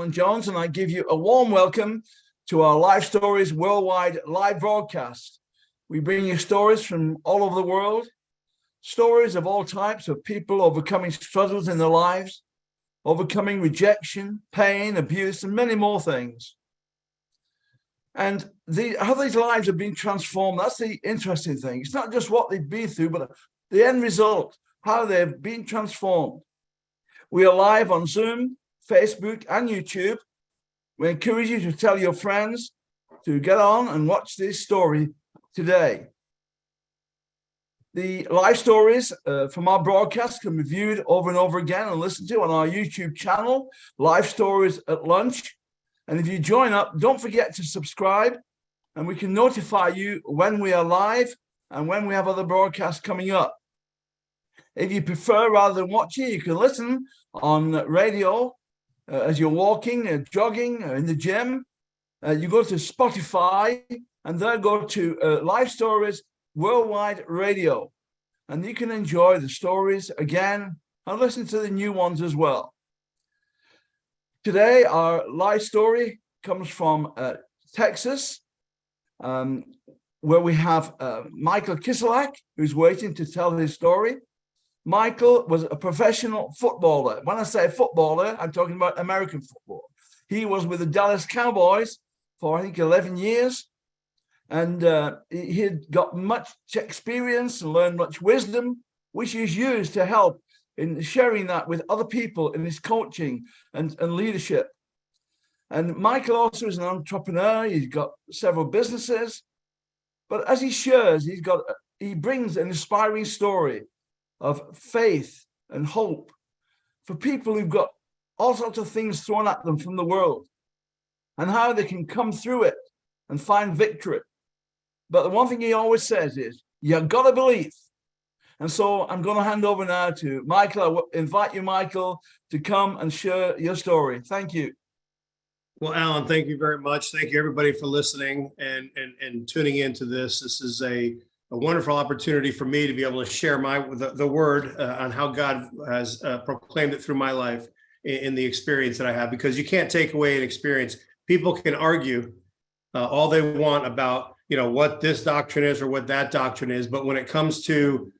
Alan Jones, and I give you a warm welcome to our Lifestories worldwide live broadcast. We bring you stories from all over the world, stories of all types of people overcoming struggles in their lives, overcoming rejection, pain, abuse, and many more things. And how these lives have been transformed, that's the interesting thing. It's not just what they've been through, but the end result, how they've been transformed. We are live on Zoom, Facebook, and YouTube. We encourage you to tell your friends to get on and watch this story today. The live stories from our broadcast can be viewed over and over again and listened to on our YouTube channel, Lifestories at Lunch. And if you join up, don't forget to subscribe, and we can notify you when we are live and when we have other broadcasts coming up. If you prefer, rather than watching, you can listen on radio as you're walking, jogging, in the gym. You go to Spotify, and there go to Lifestories Worldwide Radio. And you can enjoy the stories again and listen to the new ones as well. Today, our live story comes from Texas, where we have Michael Kiselak, who's waiting to tell his story. Michael was a professional footballer. When I say footballer, I'm talking about American football. He was with the Dallas Cowboys for, I think, 11 years. And he had got much experience and learned much wisdom, which he's used to help in sharing that with other people in his coaching and leadership. And Michael also is an entrepreneur. He's got several businesses. But as he shares, he brings an inspiring story of faith and hope for people who've got all sorts of things thrown at them from the world, and how they can come through it and find victory. But the one thing he always says is, you've got to believe. And so I'm going to hand over now to Michael. I invite you, Michael, to come and share your story. Thank you. Well, Alan, thank you very much. Thank you, everybody, for listening and tuning into this. This is a wonderful opportunity for me to be able to share the word on how God has proclaimed it through my life in the experience that I have, because you can't take away an experience. People can argue all they want about, what this doctrine is or what that doctrine is. But when it comes to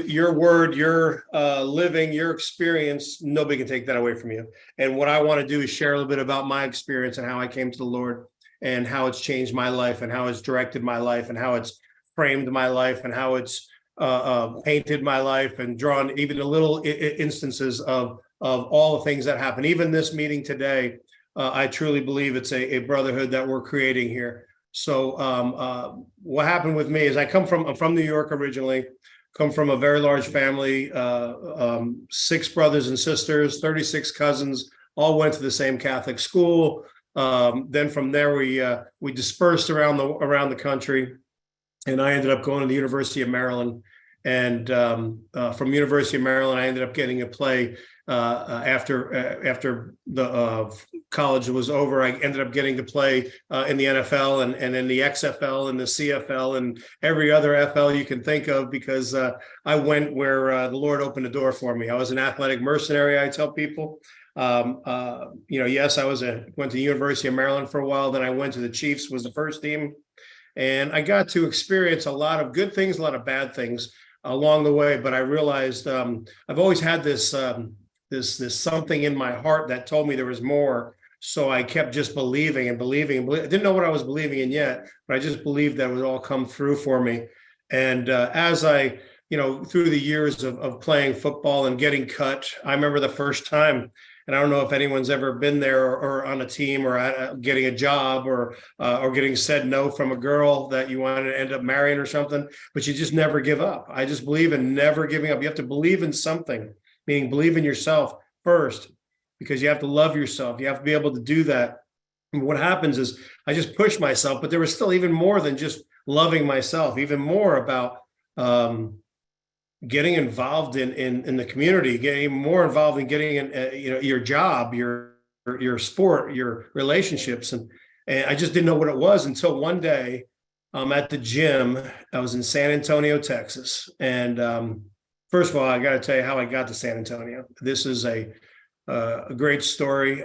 your word, your living, your experience, nobody can take that away from you. And what I want to do is share a little bit about my experience and how I came to the Lord and how it's changed my life and how it's directed my life and how it's framed my life and how it's painted my life and drawn even a little instances of all the things that happen. Even this meeting today, I truly believe it's a brotherhood that we're creating here. So what happened with me is I'm from New York originally, come from a very large family, 6 brothers and sisters, 36 cousins, all went to the same Catholic school. Then from there, we dispersed around the country. And I ended up going to the University of Maryland. And from University of Maryland, I ended up getting to play after the college was over. I ended up getting to play in the NFL and in the XFL and the CFL and every other FL you can think of, because I went where the Lord opened a door for me. I was an athletic mercenary, I tell people. Yes, I went to the University of Maryland for a while. Then I went to the Chiefs, was the first team. And I got to experience a lot of good things, a lot of bad things along the way. But I realized I've always had this something in my heart that told me there was more. So I kept just believing and believing. I didn't know what I was believing in yet, but I just believed that it would all come through for me. And as I, through the years of playing football and getting cut, I remember the first time. And I don't know if anyone's ever been there or on a team or getting a job or getting said no from a girl that you wanted to end up marrying or something, but you just never give up. I just believe in never giving up. You have to believe in something, meaning believe in yourself first, because you have to love yourself. You have to be able to do that. And what happens is I just pushed myself, but there was still even more than just loving myself, even more about getting involved in the community, getting more involved in getting in your job, your sport, your relationships, and I just didn't know what it was until one day at the gym. I was in San Antonio, Texas, and first of all, I got to tell you how I got to San Antonio. This is a great story.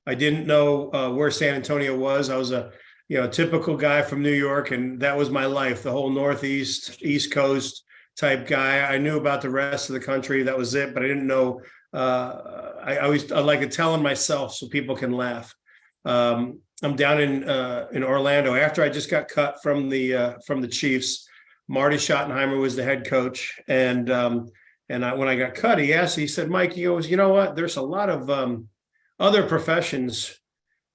I didn't know where San Antonio was. I was a typical guy from New York, and that was my life. The whole Northeast, East Coast type guy. I knew about the rest of the country. That was it, but I didn't know. I like to tell them myself so people can laugh. I'm down in Orlando after I just got cut from the Chiefs. Marty Schottenheimer was the head coach, and when I got cut, he said, Mike, he goes, you know what? There's a lot of other professions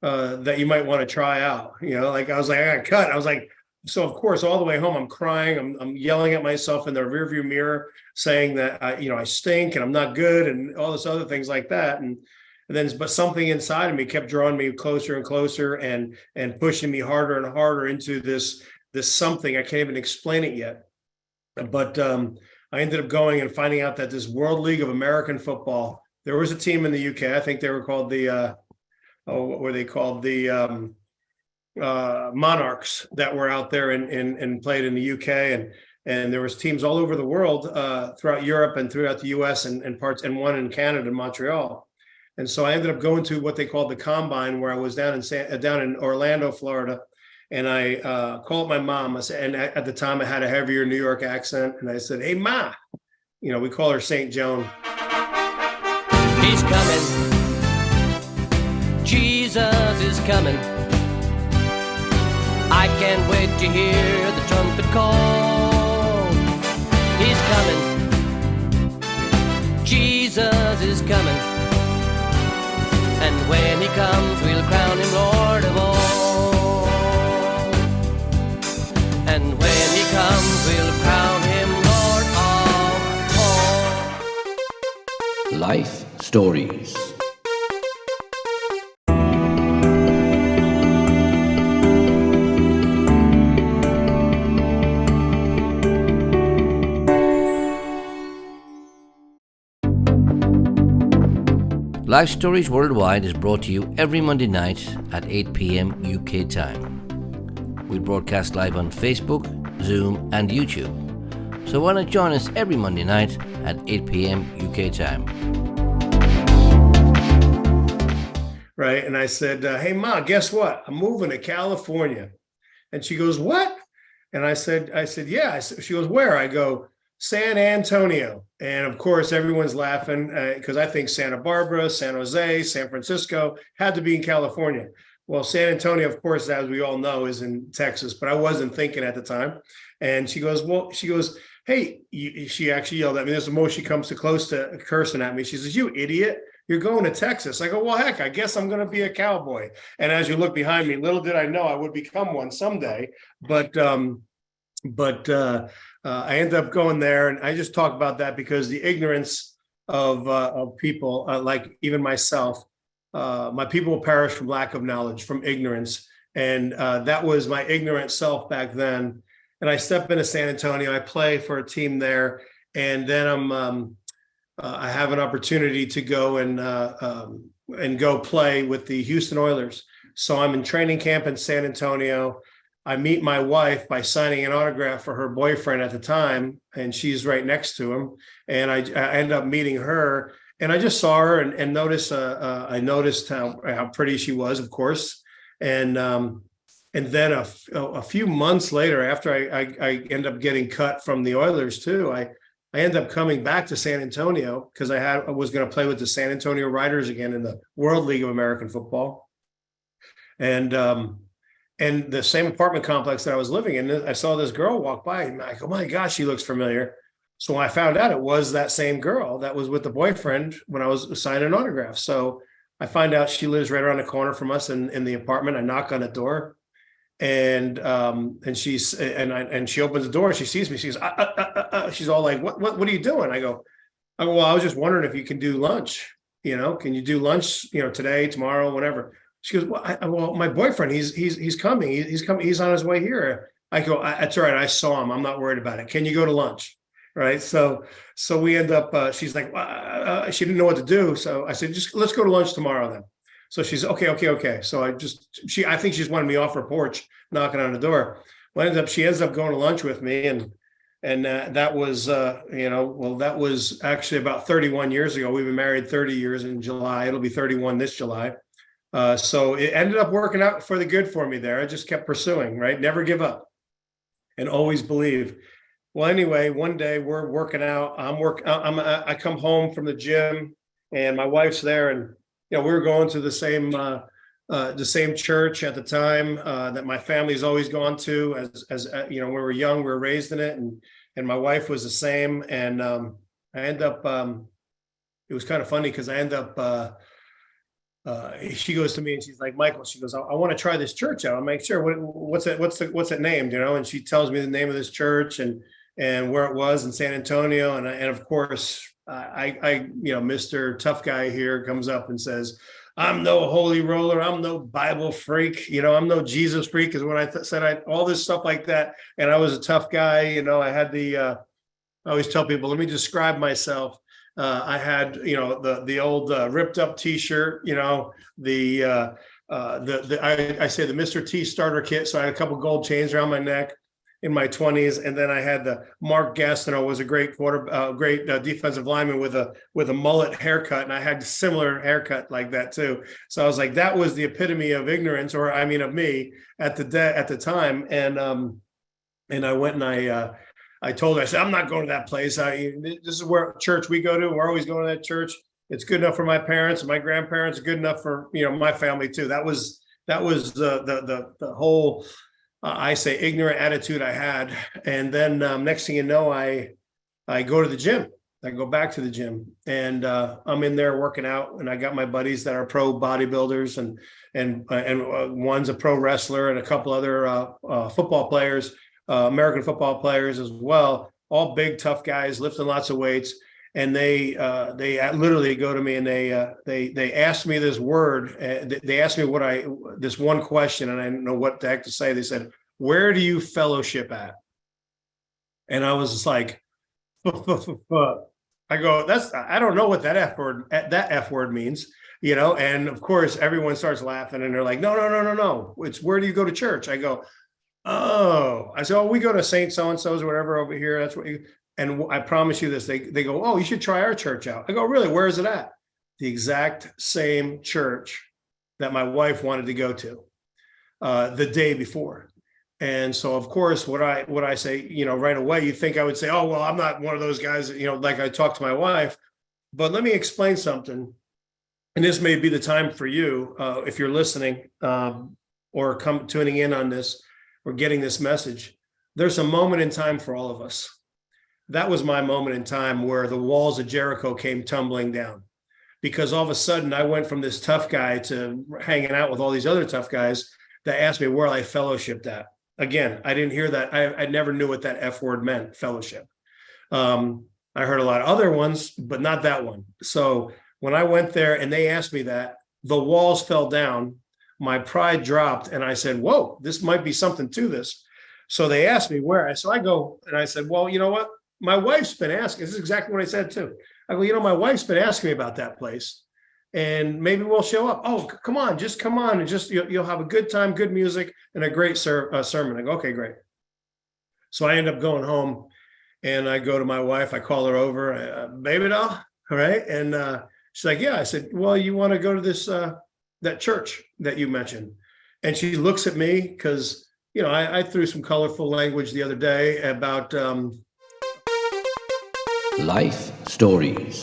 that you might want to try out. Like I was like, I got cut. I was like, so of course, all the way home, I'm crying. I'm yelling at myself in the rearview mirror, saying that I stink and I'm not good and all this other things like that. But something inside of me kept drawing me closer and closer and pushing me harder and harder into this something. I can't even explain it yet. But I ended up going and finding out that this World League of American Football, there was a team in the UK. I think they were called what were they called? The Monarchs that were out there and played in the UK. And there was teams all over the world, throughout Europe and throughout the US and one in Canada, Montreal. And so I ended up going to what they called the Combine, where I was down in Orlando, Florida. And I called my mom. I said, and at the time I had a heavier New York accent. And I said, hey, Ma, we call her St. Joan. He's coming. Jesus is coming. I can't wait to hear the trumpet call. He's coming. Jesus is coming. And when he comes, we'll crown him Lord of all. And when he comes, we'll crown him Lord of all. Life Stories. Life Stories Worldwide is brought to you every Monday night at 8 p.m. UK time. We broadcast live on Facebook, Zoom and YouTube. So why not join us every Monday night at 8 p.m. UK time. Right. And I said, hey, Ma, guess what? I'm moving to California. And she goes, what? And I said, yeah. She goes, where? I go, San Antonio. And of course, everyone's laughing because I think Santa Barbara, San Jose, San Francisco had to be in California. Well, San Antonio, of course, as we all know, is in Texas, but I wasn't thinking at the time. And she goes, hey, she actually yelled at me. This is the most she comes to close to cursing at me. She says, you idiot, you're going to Texas. I go, well, heck, I guess I'm going to be a cowboy. And as you look behind me, little did I know I would become one someday. But I ended up going there, and I just talk about that because the ignorance of people, like even myself, my people will perish from lack of knowledge, from ignorance, and that was my ignorant self back then. And I step into San Antonio, I play for a team there, and then I have an opportunity to go and go play with the Houston Oilers. So I'm in training camp in San Antonio. I meet my wife by signing an autograph for her boyfriend at the time, and she's right next to him. And I end up meeting her, and I just saw her and noticed. I noticed how pretty she was, of course. And then a few months later, after I end up getting cut from the Oilers too, I end up coming back to San Antonio because I was going to play with the San Antonio Riders again in the World League of American Football, and the same apartment complex that I was living in, I saw this girl walk by, and I go, my gosh, she looks familiar. So I found out it was that same girl that was with the boyfriend when I was signing autographs. So I find out she lives right around the corner from us in the apartment. I knock on the door, and she opens the door. She sees me. She goes, she's all like, what are you doing? I go, well, I was just wondering if you can do lunch. Can you do lunch? Today, tomorrow, whenever. She goes, well, my boyfriend, he's coming. He's coming. He's on his way here. I go, that's all right. I saw him. I'm not worried about it. Can you go to lunch? Right. So we end up, she's like, she didn't know what to do. So I said, just let's go to lunch tomorrow then. So she's okay. So I think she's wanted me off her porch, knocking on the door. Well, she ends up going to lunch with me. And that was, that was actually about 31 years ago. We've been married 30 years in July. It'll be 31 this July. So it ended up working out for the good for me there. I just kept pursuing, right? Never give up and always believe. Well, anyway, one day we're working out. I come home from the gym and my wife's there, and we were going to the same church at the time that my family's always gone to. As when we were young, we were raised in it, and my wife was the same. And I end up. It was kind of funny because I end up. She goes to me and she's like, Michael, she goes, I want to try this church out. I'm like, sure. What's it named? And she tells me the name of this church and where it was in San Antonio. And of course, Mr. Tough Guy here comes up and says, I'm no holy roller. I'm no Bible freak. I'm no Jesus freak, is what I said. All this stuff like that. And I was a tough guy. I had I always tell people, let me describe myself. I had, the old ripped up T-shirt, I say the Mr. T starter kit. So I had a couple gold chains around my neck in my 20s, and then I had the Mark Gastineau was a great defensive lineman with a mullet haircut, and I had a similar haircut like that too. So I was like, that was the epitome of ignorance, of me at the time, and I went and I told her, I said, I'm not going to that place. This is where church we go to. We're always going to that church. It's good enough for my parents and my grandparents. Good enough for my family too. That was the whole I say ignorant attitude I had. And then next thing you know, I go to the gym. I go back to the gym, and I'm in there working out. And I got my buddies that are pro bodybuilders, and one's a pro wrestler, and a couple other football players. American football players as well, all big, tough guys lifting lots of weights. And they literally go to me and they asked me this word. They asked me this one question, and I didn't know what the heck to say. They said, where do you fellowship at? And I was just like, I go, I don't know what that F word means, and of course everyone starts laughing and they're like, no. It's where do you go to church? I go, oh, I said, we go to St. So-and-so's or whatever over here. That's what and I promise you this, they go, oh, you should try our church out. I go, really? Where is it at? The exact same church that my wife wanted to go to the day before. And so, of course, what I say, right away, you think I would say, oh, well, I'm not one of those guys, like I talk to my wife, but let me explain something. And this may be the time for you, if you're listening or tuning in on this, or getting this message. There's a moment in time for all of us. That was my moment in time where the walls of Jericho came tumbling down, because all of a sudden I went from this tough guy to hanging out with all these other tough guys that asked me where I fellowshipped at. Again, I didn't hear that. I never knew what that F word meant, fellowship. I heard a lot of other ones, but not that one. So when I went there and they asked me that, the walls fell down. My pride dropped, and I said, whoa, this might be something to this. So they asked me where. So I go, and I said, well, you know what? My wife's been asking. This is exactly what I said too. I go, my wife's been asking me about that place, and maybe we'll show up. Oh, come on, and just you'll have a good time, good music, and a great sermon. I go, okay, great. So I end up going home, and I go to my wife. I call her over, baby doll, all right? And she's like, yeah. I said, well, you want to go to this that church that you mentioned? And she looks at me because, I threw some colorful language the other day about Life Stories.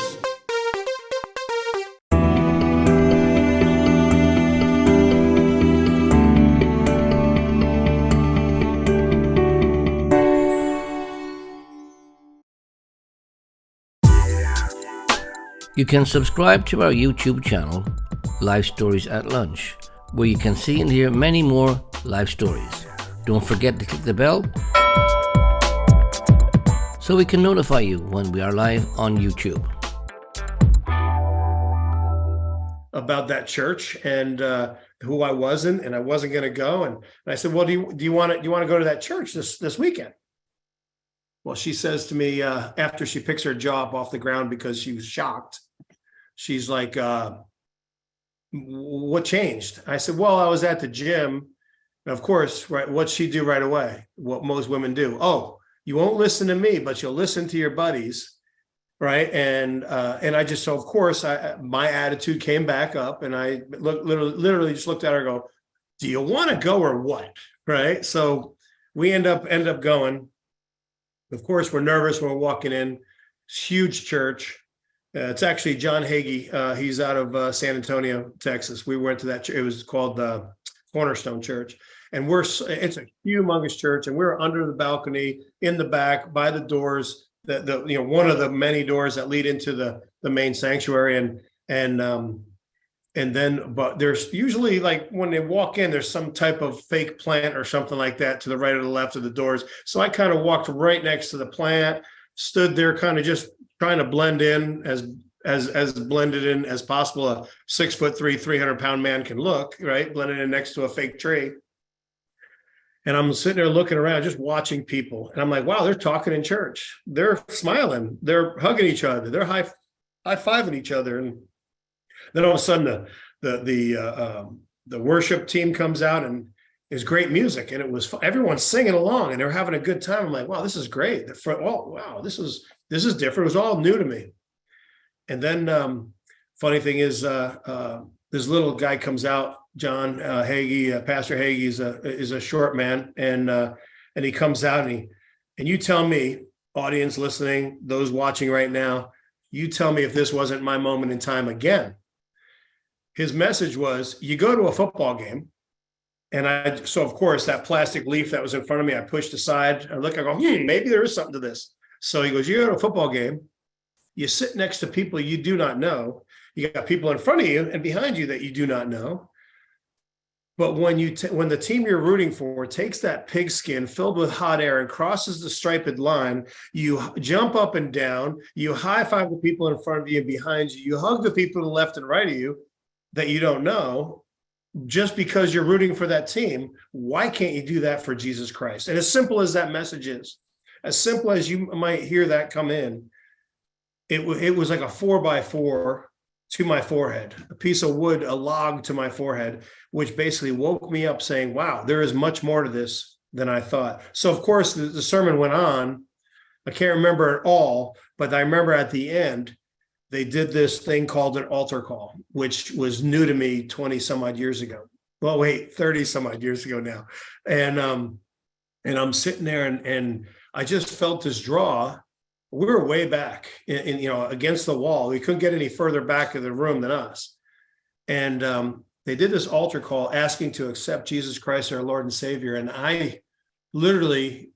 You can subscribe to our YouTube channel, Life Stories at Lunch, where you can see and hear many more life stories. Don't forget to click the bell so we can notify you when we are live on YouTube. About that church and who I wasn't, and I wasn't going to go. And I said, well, do you want to go to that church this weekend? Well, she says to me after she picks her job off the ground because she was shocked. She's like, what changed? I said, well, I was at the gym. And of course, right, what'd she do right away? What most women do. Oh, you won't listen to me, but you'll listen to your buddies. right? And I just, so of course, my attitude came back up, and I literally just looked at her and go, do you want to go or what? Right. So we end up going. Of course, we're nervous when we're walking in. It's huge church. It's actually John Hagee. He's out of San Antonio, Texas. We went to that. It was called the Cornerstone Church. And it's a humongous church. And we're under the balcony in the back by the doors, one of the many doors that lead into the main sanctuary. But there's usually, like, when they walk in, there's some type of fake plant or something like that to the right or the left of the doors. So I kind of walked right next to the plant, stood there kind of just trying to blend in as blended in as possible. A 6'3", 300-pound man can look, right? Blended in next to a fake tree. And I'm sitting there looking around, just watching people. And I'm like, wow, they're talking in church. They're smiling. They're hugging each other. They're high-fiving each other. And then all of a sudden, the worship team comes out, and there's great music, and everyone's singing along, and they're having a good time. I'm like, wow, this is great. Wow, this is different. It was all new to me. And then funny thing is, this little guy comes out, John Hagee, Pastor Hagee is a short man, and he comes out, and you tell me, audience listening, those watching right now, you tell me if this wasn't my moment in time again. His message was, you go to a football game, and so of course that plastic leaf that was in front of me, I pushed aside. I go, maybe there is something to this. So he goes, you go to a football game, you sit next to people you do not know. You got people in front of you and behind you that you do not know. But when the team you're rooting for takes that pigskin filled with hot air and crosses the striped line, you jump up and down, you high five the people in front of you and behind you, you hug the people to the left and right of you that you don't know, just because you're rooting for that team. Why can't you do that for Jesus Christ? And as simple as that message is, as simple as you might hear that come in, it was like a 4x4 to my forehead, a piece of wood, a log to my forehead, which basically woke me up saying, wow, there is much more to this than I thought. So of course the sermon went on. I can't remember it all, but I remember at the end, they did this thing called an altar call, which was new to me 20 some odd years ago. Well, wait, 30 some odd years ago now. And I'm sitting there, and I just felt this draw. We were way back in against the wall. We couldn't get any further back in the room than us. And they did this altar call asking to accept Jesus Christ, our Lord and Savior. And I literally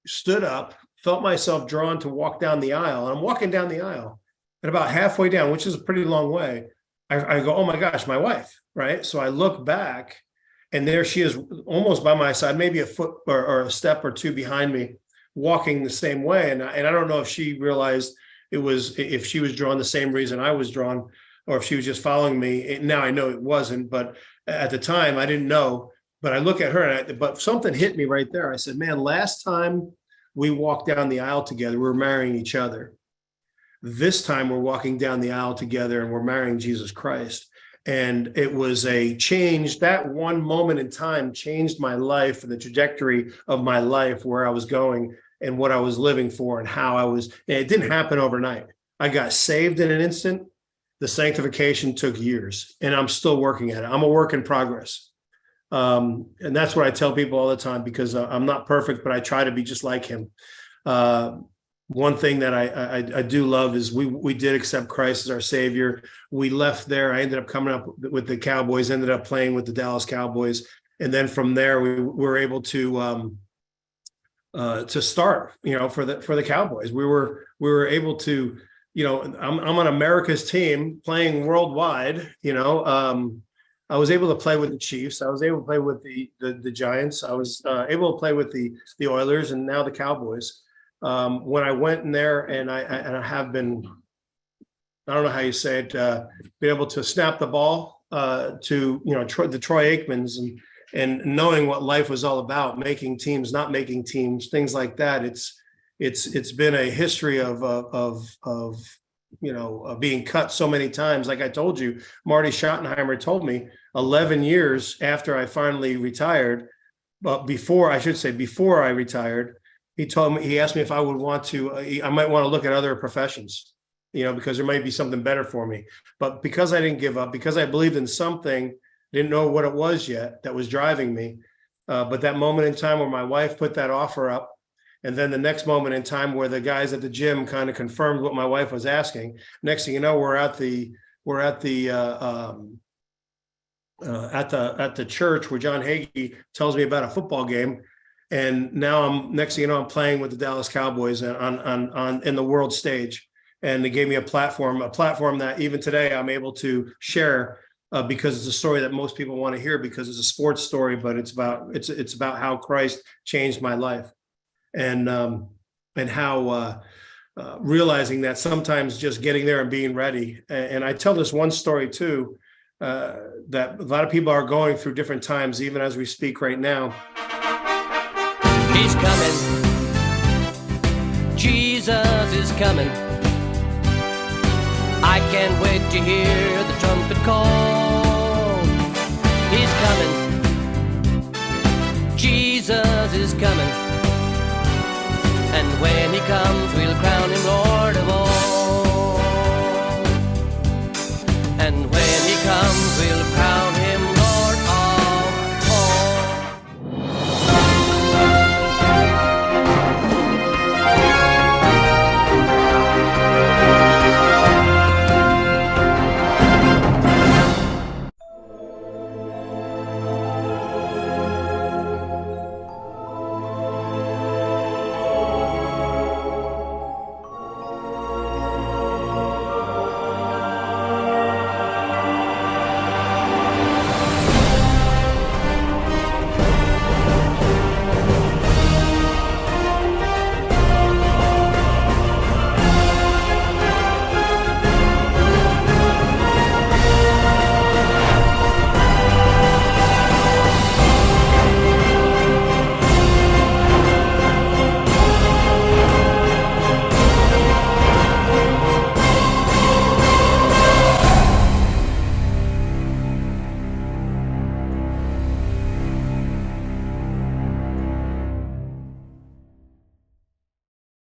stood up, felt myself drawn to walk down the aisle. And I'm walking down the aisle. And about halfway down, which is a pretty long way, I go, oh my gosh, my wife, right? So I look back, and there she is, almost by my side, maybe a foot or a step or two behind me, walking the same way. And I don't know if she realized if she was drawn the same reason I was drawn, or if she was just following me. Now I know it wasn't, but at the time I didn't know. But I look at her, but something hit me right there. I said, man, last time we walked down the aisle together, we were marrying each other. This time we're walking down the aisle together, and we're marrying Jesus Christ. And it was a change. That one moment in time changed my life and the trajectory of my life, where I was going and what I was living for and how I was. And it didn't happen overnight. I got saved in an instant. The sanctification took years, and I'm still working at it. I'm a work in progress. And that's what I tell people all the time, because I'm not perfect, but I try to be just like him. One thing that I do love is we did accept Christ as our Savior. We left there. I ended up coming up with the Cowboys, ended up playing with the Dallas Cowboys. And then from there, we were able to start, for the Cowboys. We were able to, I'm on America's team playing worldwide. I was able to play with the Chiefs. I was able to play with the Giants. I was able to play with the Oilers, and now the Cowboys. When I went in there, and I have been, I don't know how you say it, be able to snap the ball to the Troy Aikmans, and knowing what life was all about, making teams, not making teams, things like that. It's been a history of being cut so many times. Like I told you, Marty Schottenheimer told me 11 years after I finally retired, but before I retired, he asked me if I would want to, I might want to look at other professions. because there might be something better for me. But because I didn't give up, because I believed in something, didn't know what it was yet that was driving me. But that moment in time where my wife put that offer up, and then the next moment in time where the guys at the gym kind of confirmed what my wife was asking. Next thing you know, we're at the church where John Hagee tells me about a football game, and now next thing you know, I'm playing with the Dallas Cowboys on in the world stage, and they gave me a platform that even today I'm able to share. Because it's a story that most people want to hear, because it's a sports story, but it's about how Christ changed my life, and how realizing that sometimes just getting there and being ready. And I tell this one story too, that a lot of people are going through different times, even as we speak right now. He's coming. Jesus is coming. I can't wait to hear the trumpet call. He's coming. Jesus is coming. And when he comes, we'll crown him Lord of all.